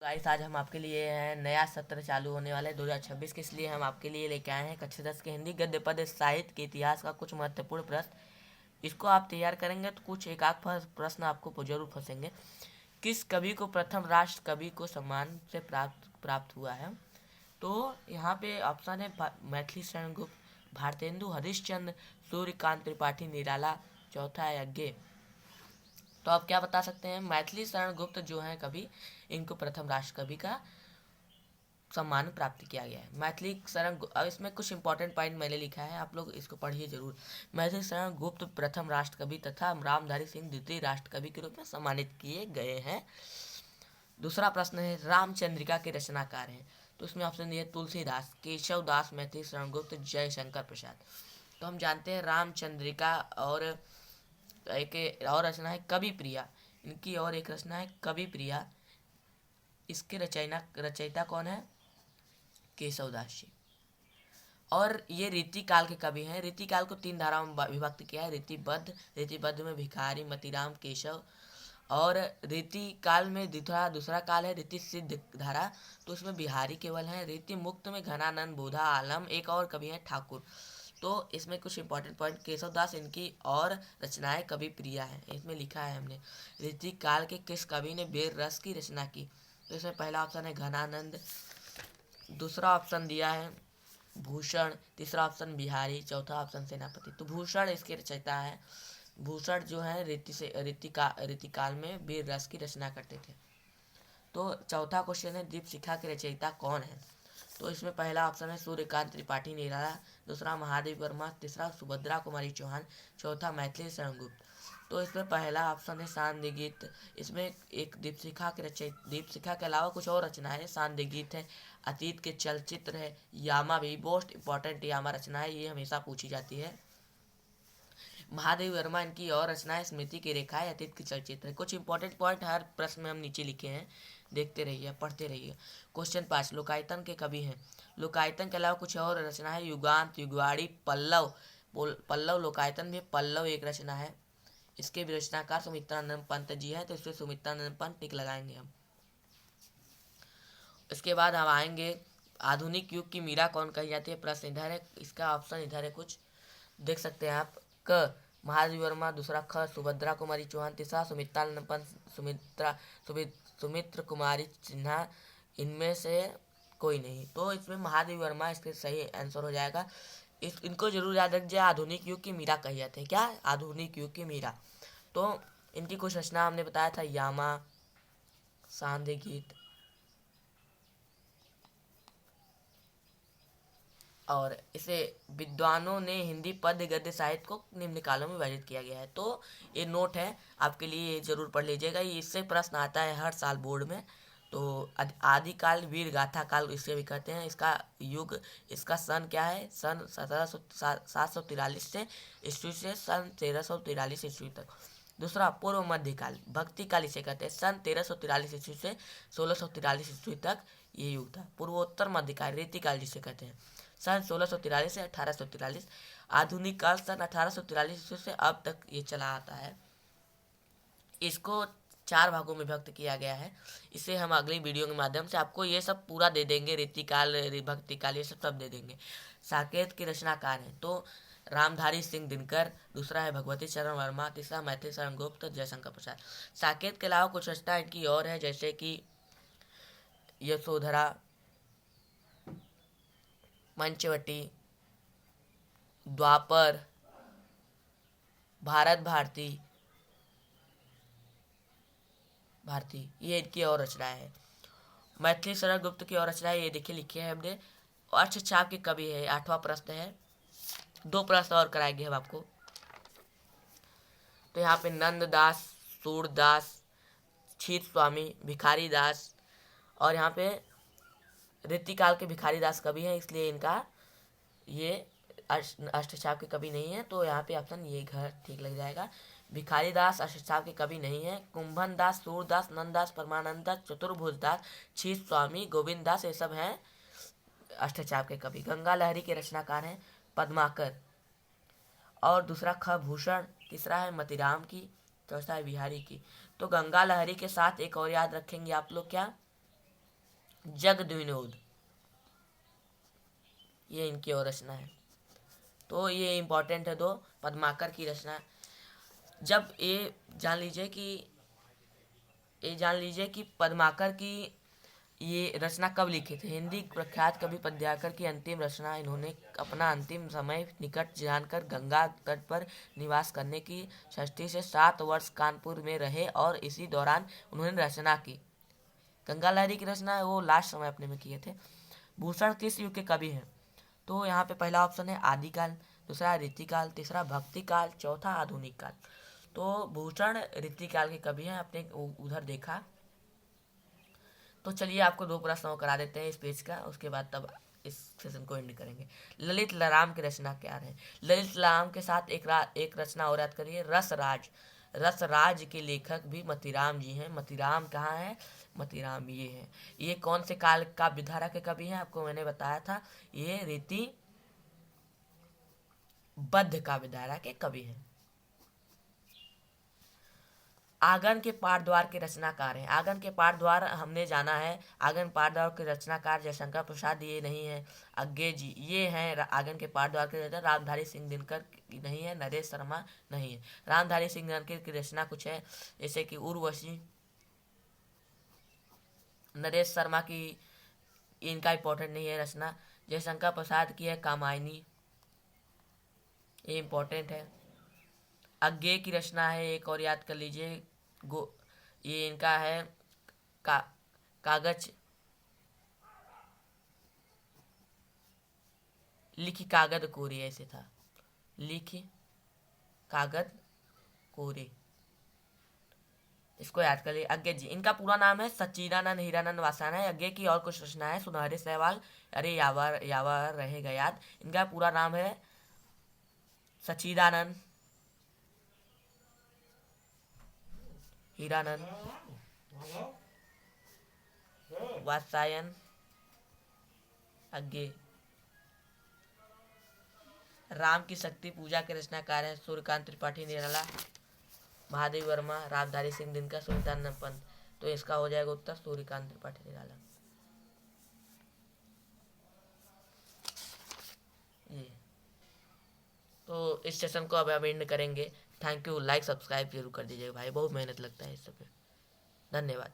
Guys आज हम आपके लिए हैं नया सत्र चालू होने वाला है 2026 के, इसलिए हम आपके लिए लेके आए हैं कक्षा 10 के हिंदी गद्य पद्य साहित्य के इतिहास का कुछ महत्वपूर्ण प्रश्न। इसको आप तैयार करेंगे तो कुछ एक आध प्रश्न आपको जरूर फंसेंगे। किस कवि को प्रथम राष्ट्र कवि को सम्मान से प्राप्त हुआ है? तो यहाँ पे ऑप्शन है मैथिली शरण गुप्त, भारतेंदु हरिश्चंद्र, सूर्यकांत त्रिपाठी निराला, चौथा है यज्ञ। तो आप क्या बता सकते हैं? मैथिली शरण गुप्त जो है कवि, इनको प्रथम राष्ट्र कवि का सम्मान प्राप्त किया गया है। मैथिली शरण अब इसमें कुछ इंपॉर्टेंट पॉइंट मैंने लिखा है, आप लोग इसको पढ़िए जरूर। मैथिली शरण गुप्त प्रथम राष्ट्र कवि तथा रामधारी सिंह द्वितीय राष्ट्र कवि के रूप में सम्मानित किए गए हैं। दूसरा प्रश्न है रामचंद्रिका के रचनाकार हैं, तो इसमें ऑप्शन दिए तुलसीदास, केशव दास, मैथिली शरण गुप्त, जयशंकर प्रसाद। तो हम जानते हैं रामचंद्रिका और एक और रचना है कवि प्रिया, इनकी और एक रचना है कवि प्रिया। इसके रचयिता कौन है? केशवदास जी। और ये रीतिकाल के कवि हैं। रीतिकाल को 3 धाराओं में विभक्त किया है। रीतिबद्ध में भिखारी, मतीराम, केशव। और रीतिकाल में दूसरा काल है रीति सिद्ध धारा, तो उसमें बिहारी केवल है। रीति मुक्त में घनानंद, बोधा, आलम, एक और कवि हैं ठाकुर। तो इसमें कुछ इंपॉर्टेंट पॉइंट, केशव दास इनकी और रचनाएं कवि प्रिया है, इसमें लिखा है हमने। रीतिकाल के किस कवि ने वीर रस की रचना की? तो इसमें पहला ऑप्शन है घनानंद, दूसरा ऑप्शन दिया है भूषण, तीसरा ऑप्शन बिहारी, चौथा ऑप्शन सेनापति। तो भूषण इसके रचयिता है। भूषण जो है रीतिकाल में वीर रस की रचना करते थे। तो चौथा क्वेश्चन है दीपशिखा के रचयिता कौन है? तो इसमें पहला ऑप्शन है सूर्यकांत त्रिपाठी निराला, दूसरा महादेव वर्मा, तीसरा सुभद्रा कुमारी चौहान, चौथा मैथिली शरण गुप्त। तो इसमें पहला ऑप्शन है सांध्य गीत। इसमें एक दीपशिखा के अलावा कुछ और रचना है। सांध्य गीत है, अतीत के चलचित्र है, यामा भी मोस्ट इंपॉर्टेंट यामा रचना है, ये हमेशा पूछी जाती है। महादेव वर्मा इनकी और रचना है स्मृति की रेखाएं, अतीत के चलचित्र है। कुछ इंपॉर्टेंट पॉइंट हर प्रश्न में हम नीचे लिखे हैं, देखते रहिए, पढ़ते रहिए। क्वेश्चन 5 लोकायतन के कवि हैं। लोकायतन के अलावा कुछ और रचना है युगांत, युगवाड़ी, पल्लव लोकायतन भी पल्लव एक रचना है। इसके भी रचनाकार सुमित्रानंद पंत जी है, तो इसमें सुमित्रानंद पंत टिक लगाएंगे हम। इसके बाद हम आएंगे आधुनिक युग की मीरा कौन कही जाती है? प्रश्न इधर है, इसका ऑप्शन इधर है, कुछ देख सकते हैं आप। क महादेव वर्मा, दूसरा ख सुभद्रा कुमारी चौहान, तीसरा सुमित्रानंद पंत, सुमित्र कुमारी सिन्हा, इनमें से कोई नहीं। तो इसमें महादेव वर्मा इसके सही आंसर हो जाएगा। इनको जरूर याद रखिए, आधुनिक युग की मीरा कही जाती है। क्या? आधुनिक युग की मीरा। तो इनकी कुछ रचना हमने बताया था, यामा, सांध्य गीत, और इसे विद्वानों ने हिंदी पद्य गद्य साहित्य को निम्न कालों में विभाजित किया गया है। तो ये नोट है आपके लिए, ये जरूर पढ़ लीजिएगा, इससे प्रश्न आता है हर साल बोर्ड में। तो आदिकाल वीर गाथा काल इसे भी कहते हैं। इसका युग, इसका सन क्या है? सन 743 से ईस्वी से सन 1343 ईस्वी तक। दूसरा पूर्व मध्यकाल, भक्ति काल इसे कहते हैं। सन 1343 ईस्वी से 1643 ईस्वी तक ये युग था। पूर्वोत्तर मध्यकाल, रीतिकाल जिसे कहते हैं, सन 1643 से 1843। आधुनिक काल सन 1843 ईस्वी से अब तक ये चला आता है। इसको 4 भागों में विभक्त किया गया है। इसे हम अगली वीडियो के माध्यम से आपको ये सब पूरा दे देंगे, रीतिकाल, भक्ति काल, ये सब दे देंगे। साकेत के रचनाकार हैं तो रामधारी सिंह दिनकर, दूसरा है भगवती चरण वर्मा, तीसरा मैथिली शरण गुप्त, जयशंकर प्रसाद। साकेत के अलावा कुछ रचना इनकी और है, जैसे कि यशोधरा, मंचवटी, द्वापर, भारत भारती, ये इनकी और रचनाएं है। मैथिली शरण गुप्त की और रचनाएं ये देखिए लिखी है हमने। अर्थछाप के कवि है, 8वां प्रश्न है। 2 प्रश्न और कराएंगे हम आपको। तो यहाँ पे नंददास, सूरदास, छीत स्वामी, भिखारी दास, और यहाँ पे रीतिकाल के भिखारी दास कवि हैं, इसलिए इनका ये अष्टछाप के कवि नहीं है। तो यहाँ पे ऑप्शन ये घर ठीक लग जाएगा। भिखारी दास अष्टछाप के कवि नहीं है। कुंभन दास, सूरदास, नंददास, परमानंद दास, चतुर्भुज दास, छीत स्वामी, गोविंद दास, ये सब हैं अष्टछाप के कवि। गंगा लहरी के रचनाकार हैं पद्माकर, और दूसरा ख भूषण, तीसरा है मतीराम की, चौथा है बिहारी की। तो गंगा लहरी के साथ एक और याद रखेंगे आप लोग, क्या? जगद्विनोद, ये इनकी और रचना है। तो ये इम्पोर्टेंट है दो पद्माकर की रचना। जब ये जान लीजिए कि पद्माकर की ये रचना कब लिखे थे। हिंदी प्रख्यात कवि पद्माकर की अंतिम रचना। इन्होंने अपना अंतिम समय निकट जानकर गंगा तट पर निवास करने की 6 से 7 वर्ष कानपुर में रहे और इसी दौरान उन्होंने रचना की। गंगा लहरी की रचना है वो लास्ट समय अपने में किए थे। भूषण किस युग के कवि हैं? तो यहाँ पे पहला ऑप्शन है आदिकाल, दूसरा रीतिकाल, तीसरा भक्तिकाल, चौथा आधुनिक काल। तो भूषण रीतिकाल के कवि हैं, आपने उधर देखा। तो चलिए आपको 2 प्रश्न करा देते हैं इस पेज का, उसके बाद तब इस सेशन को एंड करेंगे। ललित राम की रचना क्या है? ललित राम के साथ एक रचना और याद करिए, रसराज। रसराज के लेखक भी मतीराम जी हैं। मतीराम कहाँ है? मतीराम ये है। ये कौन से काल का विधारा के कवि हैं? आपको मैंने बताया था, ये रीति बद्ध का विधारा के कवि हैं। आंगन के पाठ द्वार के रचनाकार हैं। आंगन के पाठ द्वार हमने जाना है, आंगन पाठ द्वार के रचनाकार जयशंकर प्रसाद ये नहीं है, अज्ञे जी ये हैं आंगन के पाठ द्वार के रचना। रामधारी सिंह दिनकर नहीं है, नरेश शर्मा नहीं है। रामधारी सिंह दिनकर की रचना कुछ है जैसे कि उर्वशी। नरेश शर्मा की इनका इंपॉर्टेंट नहीं है रचना। जयशंकर प्रसाद की है कामायनी, ये इंपॉर्टेंट है। अज्ञे की रचना है एक और याद कर लीजिए, ये इनका है कागज लिखी कागद कोरे, ऐसे था, लिखी कागद कोरे, इसको याद कर लीजिए। अज्ञे जी, इनका पूरा नाम है सच्चिदानंद हीरानंद वासवान है। अज्ञे की और कुछ रचना है, सुनहरे सहवाल, अरे यावर यावर रहेगा याद। इनका पूरा नाम है सच्चिदानंद हीरानंद वात्स्यायन अज्ञे। राम की शक्ति पूजा के रचनाकार हैं सूर्यकांत त्रिपाठी निराला, महादेव वर्मा, रामधारी सिंह दिनकर, सुल्तान पंत। तो इसका हो जाएगा उत्तर सूर्यकांत त्रिपाठी निराला। ये तो इस सेशन को अब हम एंड करेंगे। थैंक यू, लाइक सब्सक्राइब जरूर कर दीजिएगा भाई, बहुत मेहनत लगता है इस सब में। धन्यवाद।